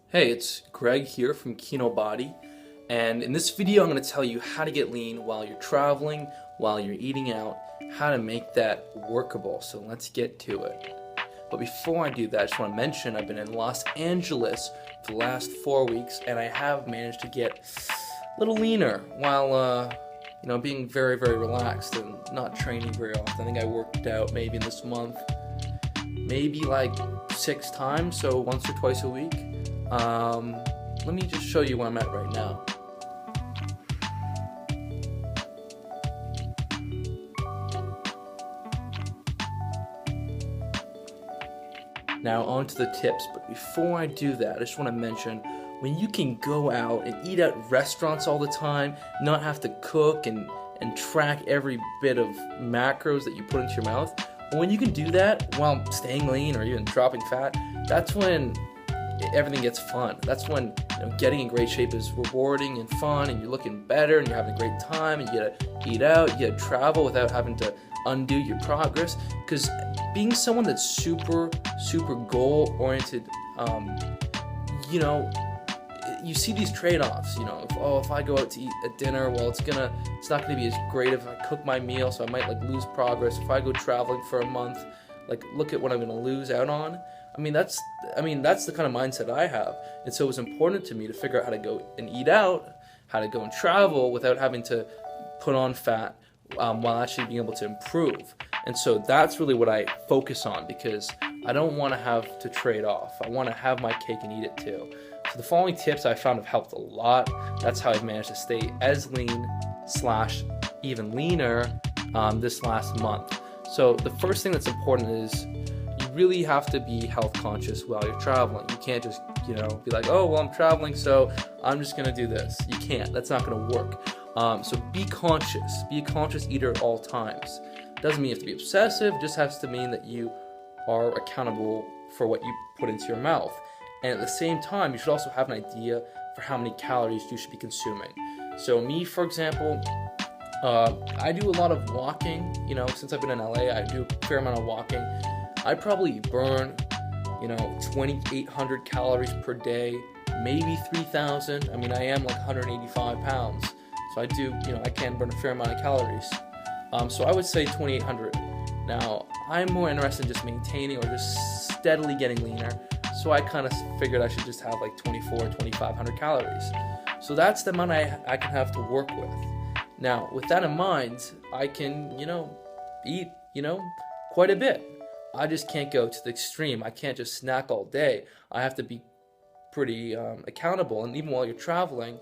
Hey, it's Greg here from Kino, and in this video I'm going to tell you how to get lean while you're traveling, while you're eating out, how to make that workable. So let's get to it. But before I do that, I just want to mention I've been in Los Angeles for the last 4 weeks, and I have managed to get a little leaner while being very, very relaxed and not training very often. I think I worked out maybe in this month, maybe like 6 times, so once or twice a week. Let me just show you where I'm at right now. Now on to the tips, but before I do that, I just want to mention when you can go out and eat at restaurants all the time, not have to cook and track every bit of macros that you put into your mouth, when you can do that while staying lean or even dropping fat, that's when everything gets fun. That's when getting in great shape is rewarding and fun, and you're looking better and you're having a great time, and you get to eat out, you get to travel without having to undo your progress. Because being someone that's super goal oriented, you see these trade-offs. If I go out to eat at dinner, well, it's not gonna be as great if I cook my meal, so I might lose progress. If I go traveling for a month, look at what I'm gonna lose out on. That's the kind of mindset I have, and so it was important to me to figure out how to go and eat out, how to go and travel without having to put on fat, while actually being able to improve. And so that's really what I focus on, because I don't want to have to trade off. I want to have my cake and eat it too. So the following tips I found have helped a lot. That's how I've managed to stay as lean / even leaner this last month. So the first thing that's important is you really have to be health conscious while you're traveling. You can't just, be like, oh, well, I'm traveling, so I'm just going to do this. You can't. That's not going to work. So be conscious. Be a conscious eater at all times. Doesn't mean you have to be obsessive. Just has to mean that you are accountable for what you put into your mouth. And at the same time, you should also have an idea for how many calories you should be consuming. So me, for example, I do a lot of walking. Since I've been in LA, I do a fair amount of walking. I probably burn, 2,800 calories per day, maybe 3,000. I am 185 pounds, so I do, I can burn a fair amount of calories. So I would say 2,800. Now, I'm more interested in just maintaining or just steadily getting leaner, so I kind of figured I should just have 2,500 calories. So that's the amount I can have to work with. Now, with that in mind, I can, eat, quite a bit. I just can't go to the extreme. I can't just snack all day. I have to be pretty accountable. And even while you're traveling,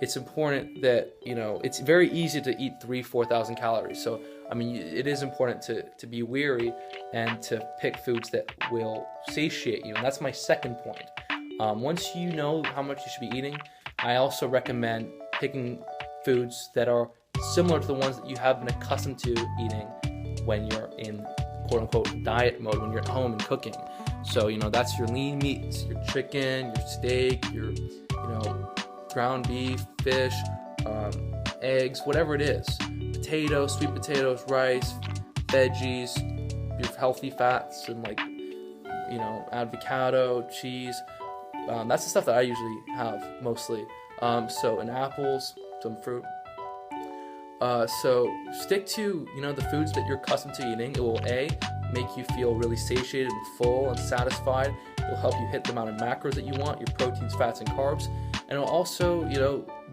it's important that, it's very easy to eat 4,000 calories. So, it is important to be wary and to pick foods that will satiate you. And that's my second point. Once you know how much you should be eating, I also recommend picking foods that are similar to the ones that you have been accustomed to eating when you're in quote-unquote diet mode, when you're at home and cooking. So that's your lean meats, your chicken, your steak, your ground beef, fish, eggs, whatever it is, potatoes, sweet potatoes, rice, veggies, your healthy fats, and avocado, cheese. That's the stuff that I usually have mostly. And apples, some fruit. So stick to, the foods that you're accustomed to eating. It will make you feel really satiated and full and satisfied. It will help you hit the amount of macros that you want, your proteins, fats, and carbs. And it will also,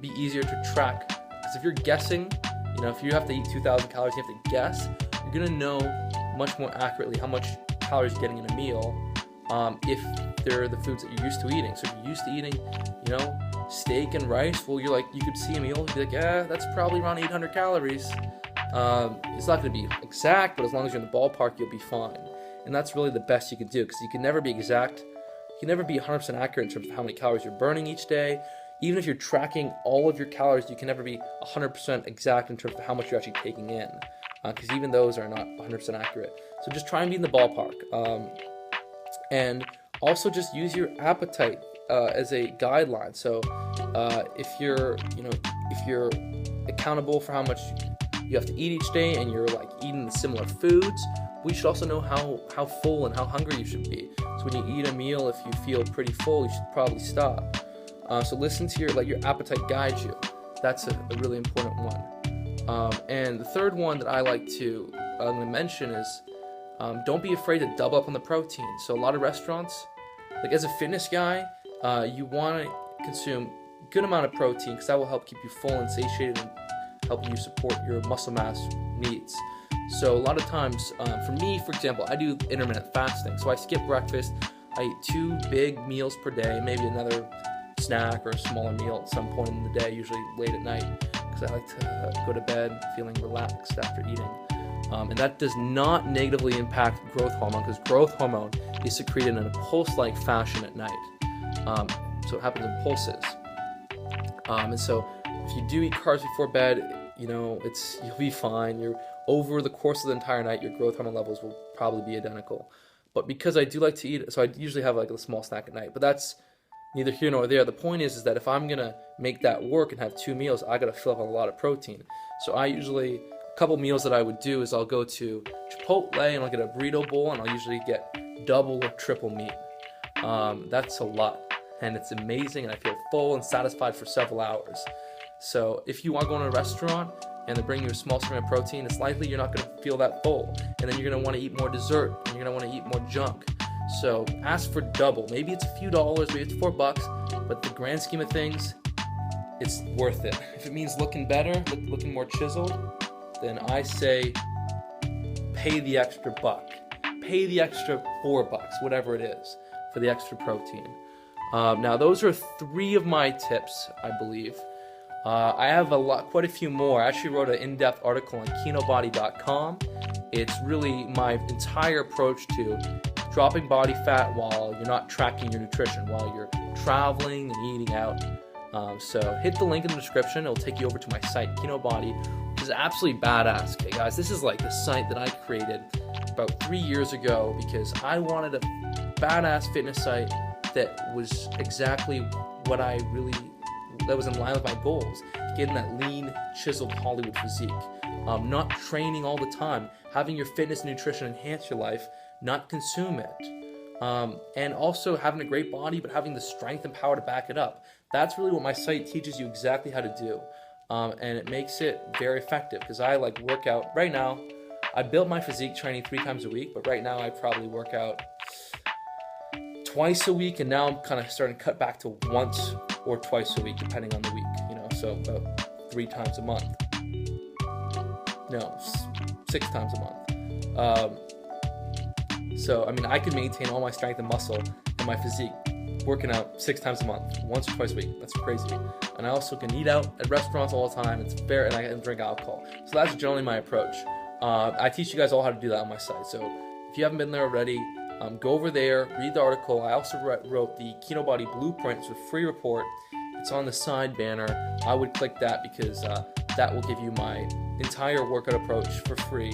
be easier to track. Because if you're guessing, if you have to eat 2,000 calories, you have to guess, you're going to know much more accurately how much calories you're getting in a meal, if they're the foods that you're used to eating. So if you're used to eating, steak and rice, well, you could see a meal and be like, that's probably around 800 calories. It's not going to be exact, but as long as you're in the ballpark, you'll be fine. And that's really the best you can do, because you can never be exact. You can never be 100% accurate in terms of how many calories you're burning each day. Even if you're tracking all of your calories, you can never be 100% exact in terms of how much you're actually taking in, because even those are not 100% accurate. So just try and be in the ballpark. And also just use your appetite as a guideline. So if you're accountable for how much you have to eat each day, and you're eating the similar foods, we should also know how full and how hungry you should be. So So when you eat a meal, if you feel pretty full, you should probably stop. So listen to let your appetite guide you. That's a really important one. And the third one that I like to mention is don't be afraid to double up on the protein. So a lot of restaurants, like as a fitness guy, you want to consume a good amount of protein because that will help keep you full and satiated and help you support your muscle mass needs. So a lot of times, for me, for example, I do intermittent fasting. So I skip breakfast. I eat 2 big meals per day, maybe another snack or a smaller meal at some point in the day, usually late at night, because I like to go to bed feeling relaxed after eating. And that does not negatively impact growth hormone, because growth hormone is secreted in a pulse-like fashion at night. So it happens in pulses. And so if you do eat carbs before bed, you'll be fine. Over the course of the entire night, your growth hormone levels will probably be identical. But because I do like to eat, so I usually have like a small snack at night, but that's neither here nor there. The point is that if I'm gonna make that work and have 2 meals, I gotta fill up on a lot of protein. So I usually, a couple meals that I would do is I'll go to Chipotle and I'll get a burrito bowl, and I'll usually get double or triple meat. That's a lot, and it's amazing, and I feel full and satisfied for several hours. So if you are going to a restaurant and they bring you a small serving of protein, it's likely you're not going to feel that full, and then you're going to want to eat more dessert, and you're going to want to eat more junk. So ask for double. Maybe it's a few dollars, maybe it's $4, but the grand scheme of things, it's worth it. If it means looking better, looking more chiseled, then I say pay the extra buck. Pay the extra $4, whatever it is, for the extra protein. Now those are 3 of my tips, I believe. I have quite a few more. I actually wrote an in-depth article on kinobody.com. It's really my entire approach to dropping body fat while you're not tracking your nutrition, while you're traveling and eating out. So hit the link in the description. It'll take you over to my site, Kinobody, which is absolutely badass. Okay, guys, this is like the site that I created about 3 years ago because I wanted a badass fitness site that was exactly what that was in line with my goals, getting that lean, chiseled Hollywood physique. Not training all the time, having your fitness and nutrition enhance your life, not consume it. And also having a great body, but having the strength and power to back it up. That's really what my site teaches you exactly how to do. And it makes it very effective because I work out. Right now, I built my physique training 3 times a week, but right now I probably work out twice a week, and now I'm kind of starting to cut back to once or twice a week, depending on the week, so about 3 times a month. No, 6 times a month. So, I mean, I can maintain all my strength and muscle and my physique working out 6 times a month, once or twice a week. That's crazy. And I also can eat out at restaurants all the time. It's fair, and I can drink alcohol. So that's generally my approach. I teach you guys all how to do that on my site. So if you haven't been there already, go over there, read the article. I also wrote the Kinobody Blueprint. It's a free report. It's on the side banner. I would click that because that will give you my entire workout approach for free.